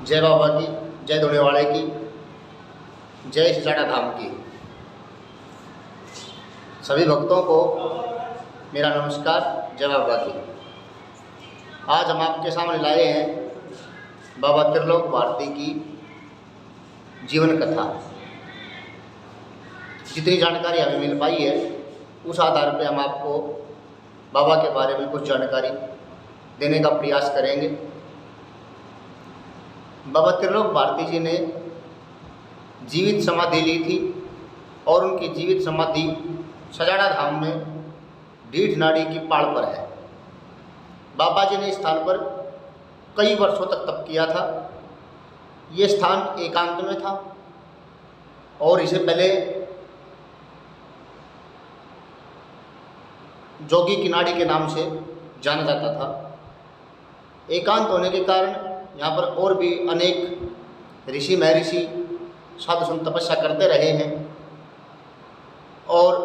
जय बाबा की, जय धुनेवाड़े की, जय सजाड़ा धाम की। सभी भक्तों को मेरा नमस्कार, जय बाबा की। आज हम आपके सामने लाए हैं बाबा त्रिलोक भारती की जीवन कथा। जितनी जानकारी हमें मिल पाई है उस आधार पर हम आपको बाबा के बारे में कुछ जानकारी देने का प्रयास करेंगे। बाबा त्रिलोक भारती जी ने जीवित समाधि ली थी और उनकी जीवित समाधि सजाड़ा धाम में ढीठ नाड़ी की पाड़ पर है। बाबा जी ने इस स्थान पर कई वर्षों तक तप किया था। ये स्थान एकांत में था और इसे पहले जोगी की नाड़ी के नाम से जाना जाता था। एकांत होने के कारण यहाँ पर और भी अनेक ऋषि महर्षि साधु संत तपस्या करते रहे हैं और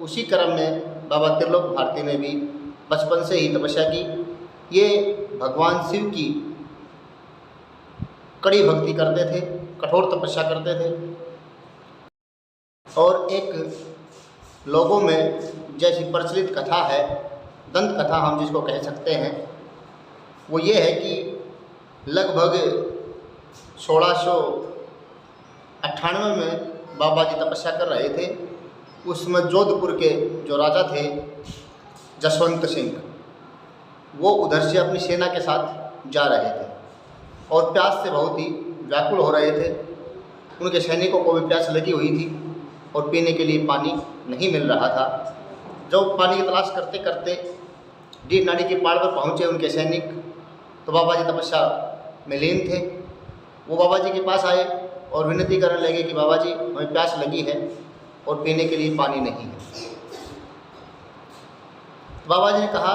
उसी क्रम में बाबा त्रिलोक भारती ने भी बचपन से ही तपस्या की। ये भगवान शिव की कड़ी भक्ति करते थे, कठोर तपस्या करते थे और एक लोगों में जैसी प्रचलित कथा है, दंत कथा हम जिसको कह सकते हैं, वो ये है कि लगभग 1698 में बाबा जी तपस्या कर रहे थे। उसमें जोधपुर के जो राजा थे जसवंत सिंह, वो उधर से अपनी सेना के साथ जा रहे थे और प्यास से बहुत ही व्याकुल हो रहे थे। उनके सैनिकों को भी प्यास लगी हुई थी और पीने के लिए पानी नहीं मिल रहा था। जब पानी की तलाश करते करते ढीठ नाड़ी की पहाड़ पर पहुँचे उनके सैनिक, तो बाबा जी तपस्या में लीन थे। वो बाबा जी के पास आए और विनती करने लगे कि बाबा जी हमें प्यास लगी है और पीने के लिए पानी नहीं है। तो बाबा जी ने कहा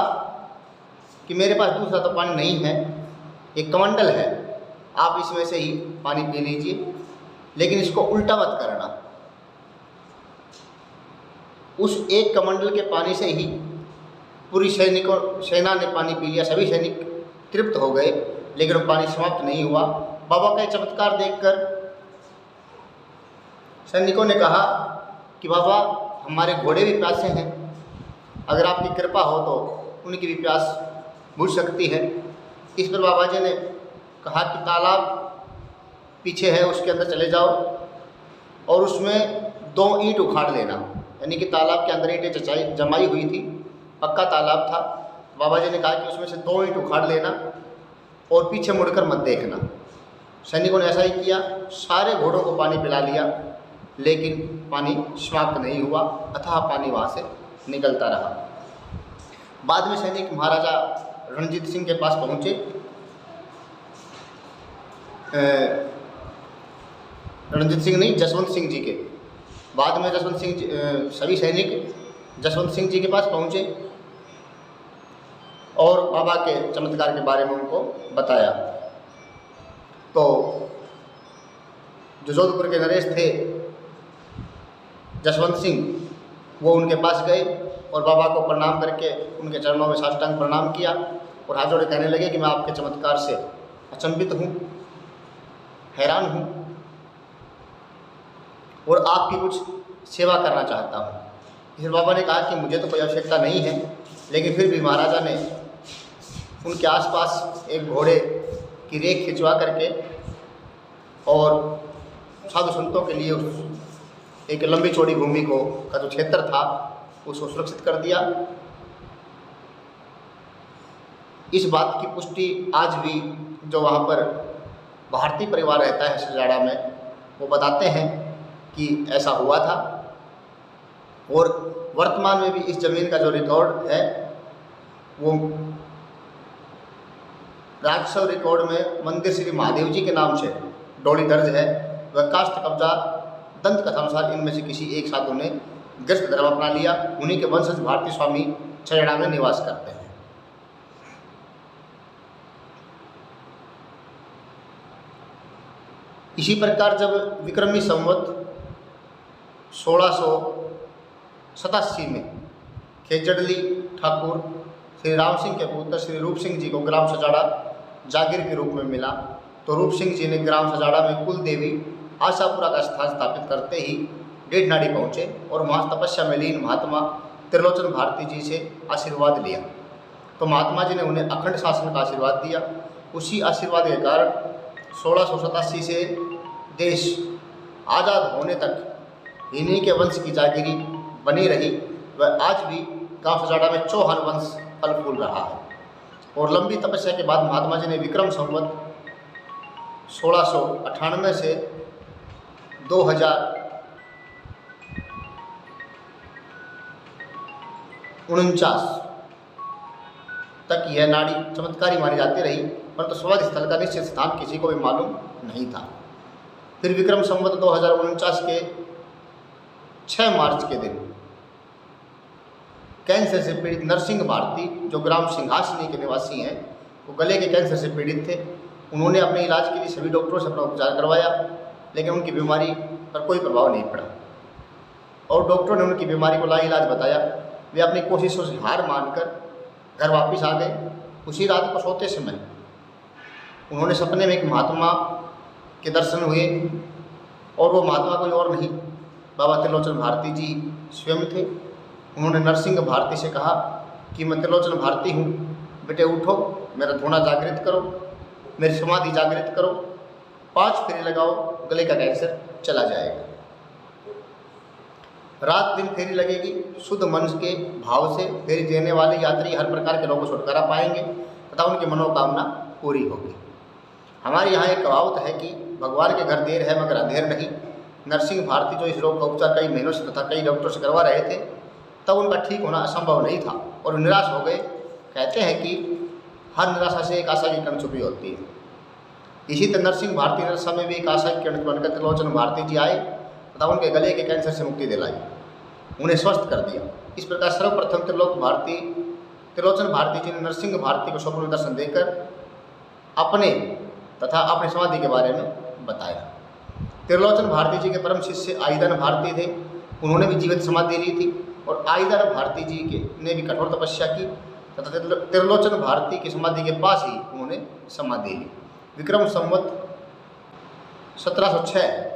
कि मेरे पास दूसरा तो पानी नहीं है, एक कमंडल है, आप इसमें से ही पानी पी लीजिए, लेकिन इसको उल्टा मत करना। उस एक कमंडल के पानी से ही पूरी सेना ने पानी पी लिया। सभी सैनिक तृप्त हो गए, लेकिन वो पानी समाप्त नहीं हुआ। बाबा का चमत्कार देखकर सैनिकों ने कहा कि बाबा हमारे घोड़े भी प्यासे हैं, अगर आपकी कृपा हो तो उनकी भी प्यास बुझ सकती है। इस पर बाबा जी ने कहा कि तालाब पीछे है, उसके अंदर चले जाओ और उसमें 2 ईंट उखाड़ लेना। यानी कि तालाब के अंदर ईंटें जमाई हुई थी, पक्का तालाब था। बाबा जी ने कहा कि उसमें से 2 ईंट उखाड़ लेना और पीछे मुड़कर मत देखना। सैनिकों ने ऐसा ही किया, सारे घोड़ों को पानी पिला लिया, लेकिन पानी समाप्त नहीं हुआ, अथाह पानी वहाँ से निकलता रहा। बाद में सैनिक महाराजा रणजीत सिंह के पास पहुँचे। रणजीत सिंह नहीं, जसवंत सिंह जी के। बाद में जसवंत सिंह जी, सभी सैनिक जसवंत सिंह जी के पास पहुँचे और बाबा के चमत्कार के बारे में उनको बताया। तो जो जोधपुर के नरेश थे जसवंत सिंह, वो उनके पास गए और बाबा को प्रणाम करके उनके चरणों में साष्टांग प्रणाम किया और हाथ जोड़े कहने लगे कि मैं आपके चमत्कार से अचंभित हूँ, हैरान हूँ और आपकी कुछ सेवा करना चाहता हूँ। फिर बाबा ने कहा कि मुझे तो कोई आवश्यकता नहीं है, लेकिन फिर भी महाराजा ने उनके आसपास एक घोड़े की रेख खिंचवा करके और साधु संतों के लिए उस एक लंबी चौड़ी भूमि को का जो क्षेत्र था उसको सुरक्षित कर दिया। इस बात की पुष्टि आज भी जो वहाँ पर भारतीय परिवार रहता है सजाड़ा में, वो बताते हैं कि ऐसा हुआ था। और वर्तमान में भी इस जमीन का जो रिकॉर्ड है वो राजस्व रिकॉर्ड में मंदिर श्री महादेव जी के नाम से डोली दर्ज है। वह काष्ठ कब्जा दंत कथा अनुसार इनमें से किसी एक साधु ने गृहस्थ धर्म अपना लिया। उन्हीं के वंशज भारतीय स्वामी सजाड़ा में निवास करते हैं। इसी प्रकार जब विक्रमी संवत 1687 में खेजड़ली ठाकुर श्री राम सिंह के पुत्र श्री रूप सिंह जी को ग्राम सजाड़ा जागीर के रूप में मिला, तो रूप सिंह जी ने ग्राम सजाड़ा में कुल देवी आशापुरा का स्थान स्थापित करते ही डेढ़नाड़ी पहुँचे और वहाँ तपस्या में लीन महात्मा त्रिलोचन भारती जी से आशीर्वाद लिया। तो महात्मा जी ने उन्हें अखंड शासन का आशीर्वाद दिया। उसी आशीर्वाद के कारण 1687 से देश आज़ाद होने तक इन्हीं के वंश की जागीरी बनी रही। वह आज भी गांव सजाड़ा में चौहान वंश फल फूल रहा है। और लंबी तपस्या के बाद महात्मा जी ने विक्रम संवत 1698 से 2049 तक यह नाड़ी चमत्कारी मानी जाती रही, परंतु समाधि स्थल का निश्चित स्थान किसी को भी मालूम नहीं था। फिर विक्रम संवत 2049 के 6 मार्च के दिन कैंसर से पीड़ित नरसिंह भारती, जो ग्राम सिंहासनी के निवासी हैं, वो गले के कैंसर से पीड़ित थे। उन्होंने अपने इलाज के लिए सभी डॉक्टरों से अपना उपचार करवाया, लेकिन उनकी बीमारी पर कोई प्रभाव नहीं पड़ा और डॉक्टरों ने उनकी बीमारी को लाइलाज बताया। वे अपनी कोशिशों से हार मानकर घर वापस आ गए। उसी रात को सोते समय उन्होंने सपने में एक महात्मा के दर्शन हुए और वो महात्मा कोई और नहीं, बाबा त्रिलोचन भारती जी स्वयं थे। उन्होंने नरसिंह भारती से कहा कि मैं त्रिलोचन भारती हूँ, बेटे उठो, मेरा धोना जागृत करो, मेरी समाधि जागृत करो, 5 फेरे लगाओ, गले का कैंसर चला जाएगा। रात दिन फेरी लगेगी, शुद्ध मन के भाव से फेरी देने वाले यात्री हर प्रकार के रोगों से छुटकारा पाएंगे तथा उनकी मनोकामना पूरी होगी। हमारे यहाँ एक कहावत है कि भगवान के घर देर है मगर अंधेर नहीं। नरसिंह भारती जो इस रोग का उपचार कई महीनों से तथा कई डॉक्टरों से करवा रहे थे, तब उनका ठीक होना असंभव नहीं था और निराश हो गए। कहते हैं कि हर निराशा से एक आशा की किरण छुपी होती है। इसी तरह नरसिंह भारती निराशा में भी एक आशा की किरण बनकर त्रिलोचन भारती जी आए तथा उनके गले के कैंसर से मुक्ति दिलाई, उन्हें स्वस्थ कर दिया। इस प्रकार सर्वप्रथम त्रिलोचन भारती जी ने नरसिंह भारती को स्वप्न दर्शन देकर अपने तथा अपनी समाधि के बारे में बताया। त्रिलोचन भारती जी के परम शिष्य आईदान भारती थे। उन्होंने भी जीवित समाधि ली थी और आईदान भारती जी ने भी कठोर तपस्या की तथा त्रिलोचन भारती की समाधि के पास ही उन्होंने समाधि ली। विक्रम संवत 1706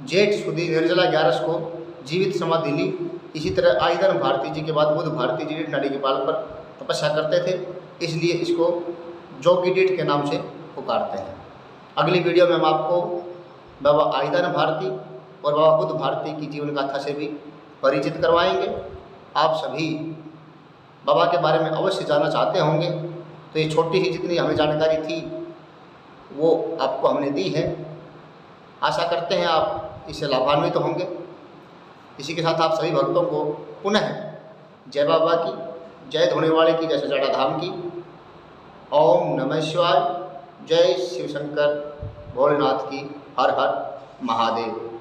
जेठ सुदी निर्जला 11 को जीवित समाधि ली। इसी तरह आईदान भारती जी के बाद बुध भारती जी डेढ़नाड़ी के पाल पर तपस्या करते थे, इसलिए इसको जोगी डेढ़ के नाम से पुकारते हैं। अगली वीडियो में हम आपको बाबा आईदान भारती और बाबा बुध भारती की जीवन गाथा से भी परिचित करवाएंगे। आप सभी बाबा के बारे में अवश्य जानना चाहते होंगे, तो ये छोटी सी जितनी हमें जानकारी थी वो आपको हमने दी है। आशा करते हैं आप इससे लाभान्वित होंगे। इसी के साथ आप सभी भक्तों को पुनः जय बाबा की, जय धोने वाले की, जय सजाड़ा धाम की। ओम नमः शिवाय। जय शिव शंकर भोलेनाथ की। हर हर महादेव।